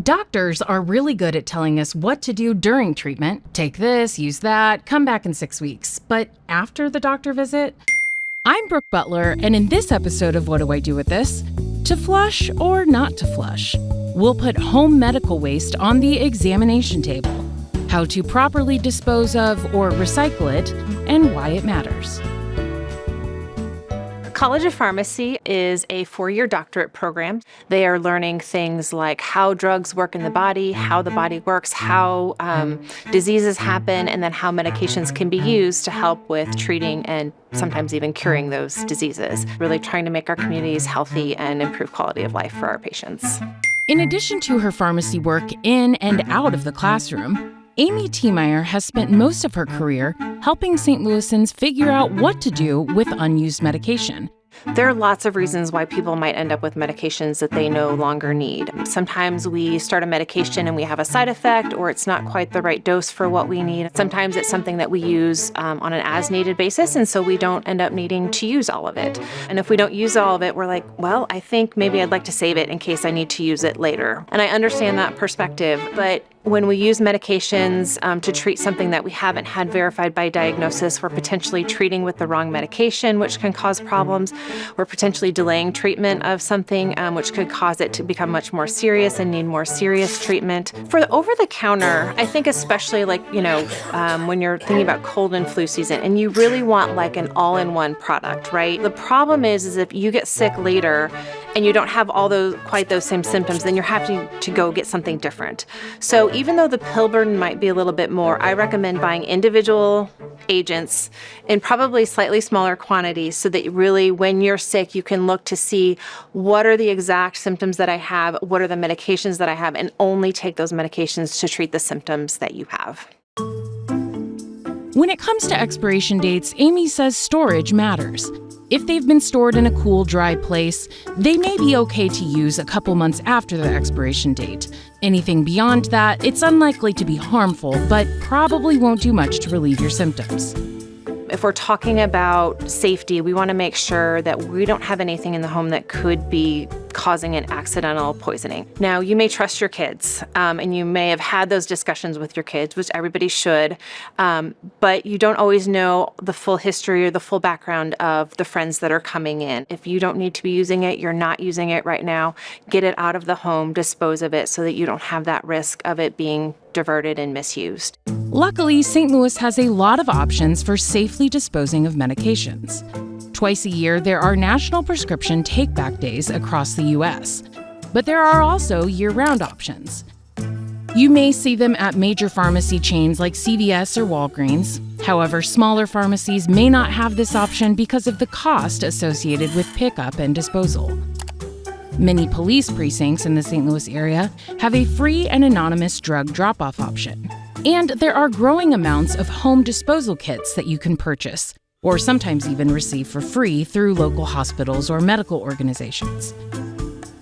Doctors are really good at telling us what to do during treatment. Take this, use that, come back in 6 weeks. But after the doctor visit? I'm Brooke Butler, and in this episode of What Do I Do With This? To flush or not to flush? We'll put home medical waste on the examination table, how to properly dispose of or recycle it, and why it matters. College of Pharmacy is a 4-year doctorate program. They are learning things like how drugs work in the body, how the body works, how diseases happen, and then how medications can be used to help with treating and sometimes even curing those diseases. Really trying to make our communities healthy and improve quality of life for our patients. In addition to her pharmacy work in and out of the classroom, Amy Tiemeyer has spent most of her career helping St. Louisans figure out what to do with unused medication. There are lots of reasons why people might end up with medications that they no longer need. Sometimes we start a medication and we have a side effect, or it's not quite the right dose for what we need. Sometimes it's something that we use on an as-needed basis, and so we don't end up needing to use all of it. And if we don't use all of it, we're like, well, I think maybe I'd like to save it in case I need to use it later. And I understand that perspective, but when we use medications to treat something that we haven't had verified by diagnosis, we're potentially treating with the wrong medication, which can cause problems. We're potentially delaying treatment of something, which could cause it to become much more serious and need more serious treatment. For the over-the-counter, I think especially when you're thinking about cold and flu season, and you really want like an all-in-one product, right? The problem is if you get sick later and you don't have quite those same symptoms, then you're having to go get something different. So even though the pill burden might be a little bit more, I recommend buying individual agents in probably slightly smaller quantities so that really when you're sick, you can look to see what are the exact symptoms that I have, what are the medications that I have, and only take those medications to treat the symptoms that you have. When it comes to expiration dates, Amy says storage matters. If they've been stored in a cool, dry place, they may be okay to use a couple months after the expiration date. Anything beyond that, it's unlikely to be harmful, but probably won't do much to relieve your symptoms. If we're talking about safety, we want to make sure that we don't have anything in the home that could be causing an accidental poisoning. Now, you may trust your kids, and you may have had those discussions with your kids, which everybody should, but you don't always know the full history or the full background of the friends that are coming in. If you don't need to be using it, you're not using it right now, get it out of the home, dispose of it so that you don't have that risk of it being diverted and misused. Luckily, St. Louis has a lot of options for safely disposing of medications. Twice a year, there are national prescription take-back days across the U.S., but there are also year-round options. You may see them at major pharmacy chains like CVS or Walgreens. However, smaller pharmacies may not have this option because of the cost associated with pickup and disposal. Many police precincts in the St. Louis area have a free and anonymous drug drop-off option. And there are growing amounts of home disposal kits that you can purchase, or sometimes even receive for free through local hospitals or medical organizations.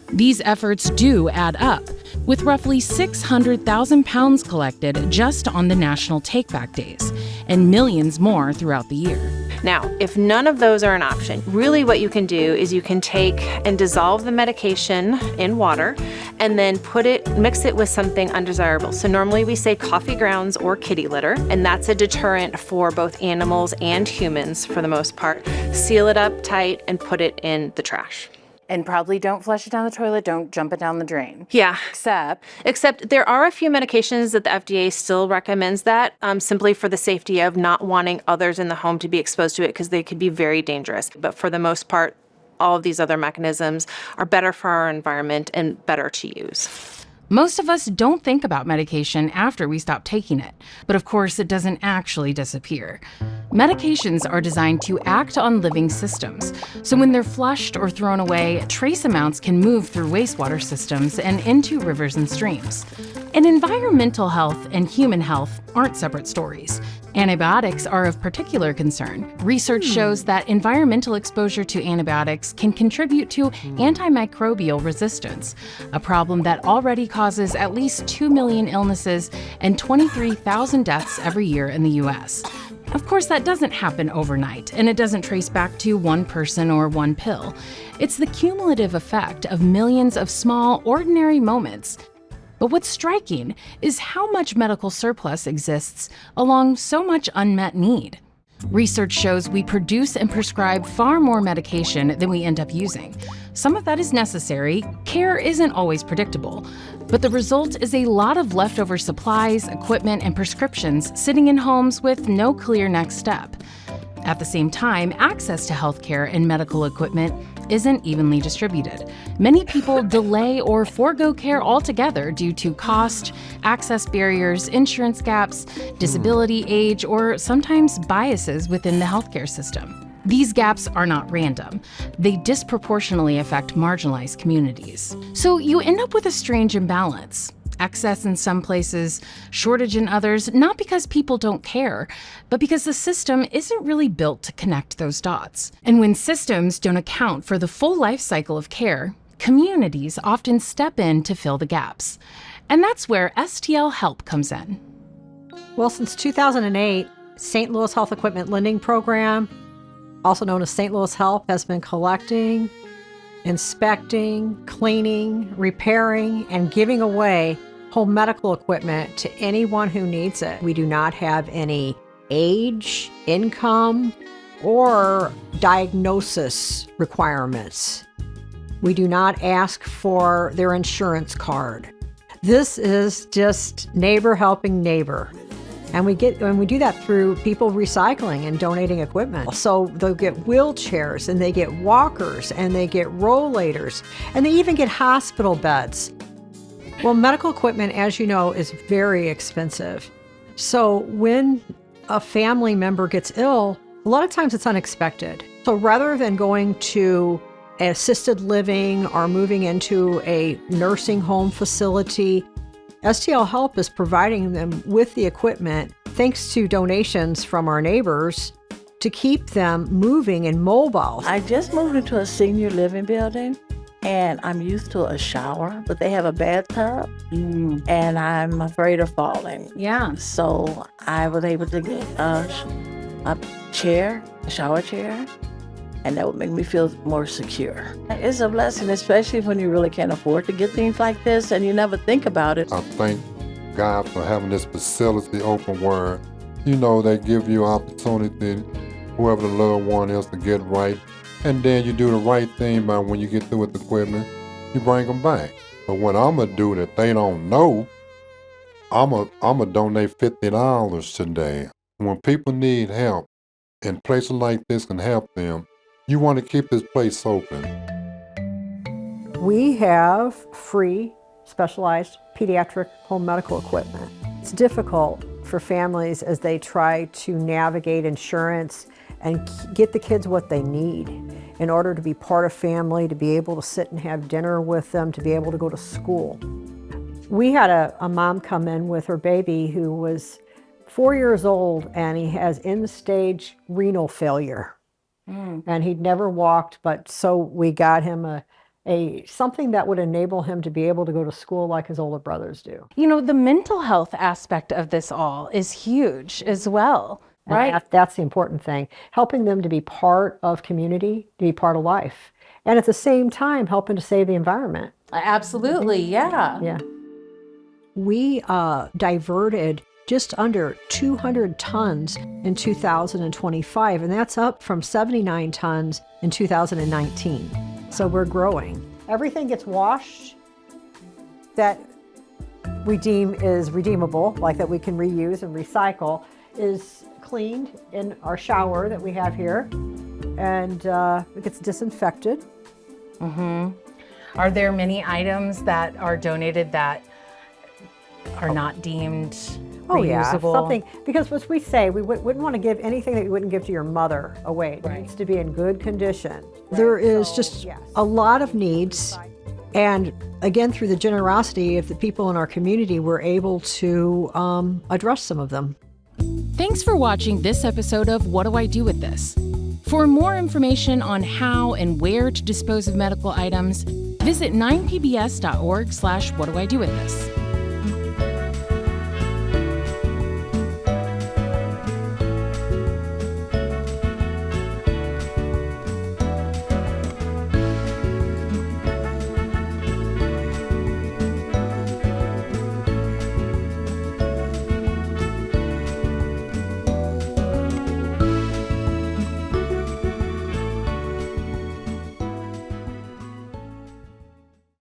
These efforts do add up, with roughly 600,000 pounds collected just on the national take-back days, and millions more throughout the year. Now, if none of those are an option, really what you can do is you can take and dissolve the medication in water and then mix it with something undesirable. So normally we say coffee grounds or kitty litter, and that's a deterrent for both animals and humans for the most part. Seal it up tight and put it in the trash. And probably don't flush it down the toilet, don't jump it down the drain. Yeah. Except there are a few medications that the FDA still recommends that, simply for the safety of not wanting others in the home to be exposed to it because they could be very dangerous. But for the most part, all of these other mechanisms are better for our environment and better to use. Most of us don't think about medication after we stop taking it, but of course it doesn't actually disappear. Medications are designed to act on living systems, so when they're flushed or thrown away, trace amounts can move through wastewater systems and into rivers and streams. And environmental health and human health aren't separate stories. Antibiotics are of particular concern. Research shows that environmental exposure to antibiotics can contribute to antimicrobial resistance, a problem that already causes at least 2 million illnesses and 23,000 deaths every year in the U.S. Of course, that doesn't happen overnight, and it doesn't trace back to one person or one pill. It's the cumulative effect of millions of small, ordinary moments. But what's striking is how much medical surplus exists along so much unmet need. Research shows we produce and prescribe far more medication than we end up using. Some of that is necessary. Care isn't always predictable. But the result is a lot of leftover supplies, equipment, and prescriptions sitting in homes with no clear next step. At the same time, access to healthcare and medical equipment isn't evenly distributed. Many people delay or forego care altogether due to cost, access barriers, insurance gaps, disability, age, or sometimes biases within the healthcare system. These gaps are not random. They disproportionately affect marginalized communities. So you end up with a strange imbalance. Excess in some places, shortage in others, not because people don't care, but because the system isn't really built to connect those dots. And when systems don't account for the full life cycle of care, communities often step in to fill the gaps. And that's where STL Help comes in. Well, since 2008, St. Louis Health Equipment Lending Program, also known as St. Louis Help, has been collecting, inspecting, cleaning, repairing, and giving away home medical equipment to anyone who needs it. We do not have any age, income, or diagnosis requirements. We do not ask for their insurance card. This is just neighbor helping neighbor. And we do that through people recycling and donating equipment. So they'll get wheelchairs, and they get walkers, and they get rollators, and they even get hospital beds. Well, medical equipment, as you know, is very expensive. So when a family member gets ill, a lot of times it's unexpected. So rather than going to an assisted living or moving into a nursing home facility, STL Help is providing them with the equipment, thanks to donations from our neighbors, to keep them moving and mobile. I just moved into a senior living building, and I'm used to a shower, but they have a bathtub, and I'm afraid of falling. Yeah. So I was able to get a chair, a shower chair, and that would make me feel more secure. It's a blessing, especially when you really can't afford to get things like this and you never think about it. I thank God for having this facility open where, they give you opportunity, whoever the loved one is, to get right. And then you do the right thing by when you get through with the equipment, you bring them back. But what I'm going to do that they don't know, I'm going to donate $50 today. When people need help, and places like this can help them, you want to keep this place open. We have free, specialized pediatric home medical equipment. It's difficult for families as they try to navigate insurance and get the kids what they need in order to be part of family, to be able to sit and have dinner with them, to be able to go to school. We had a mom come in with her baby who was 4 years old, and he has end-stage renal failure. And he'd never walked, but so we got him a something that would enable him to be able to go to school like his older brothers do. The mental health aspect of this all is huge as well, right? And that's the important thing. Helping them to be part of community, to be part of life. And at the same time, helping to save the environment. Absolutely, yeah. Yeah. We diverted just under 200 tons in 2025, and that's up from 79 tons in 2019. So we're growing. Everything gets washed that we deem is redeemable, like that we can reuse and recycle, is cleaned in our shower that we have here, and it gets disinfected. Are there many items that are donated that are not deemed reusable? Yeah, something, because as we say, we wouldn't want to give anything that you wouldn't give to your mother away. It needs to be in good condition. There is just a lot of needs, and again, through the generosity of the people in our community, we're able to address some of them. Thanks for watching this episode of What Do I Do With This? For more information on how and where to dispose of medical items, visit 9pbs.org/whatdoidowiththis.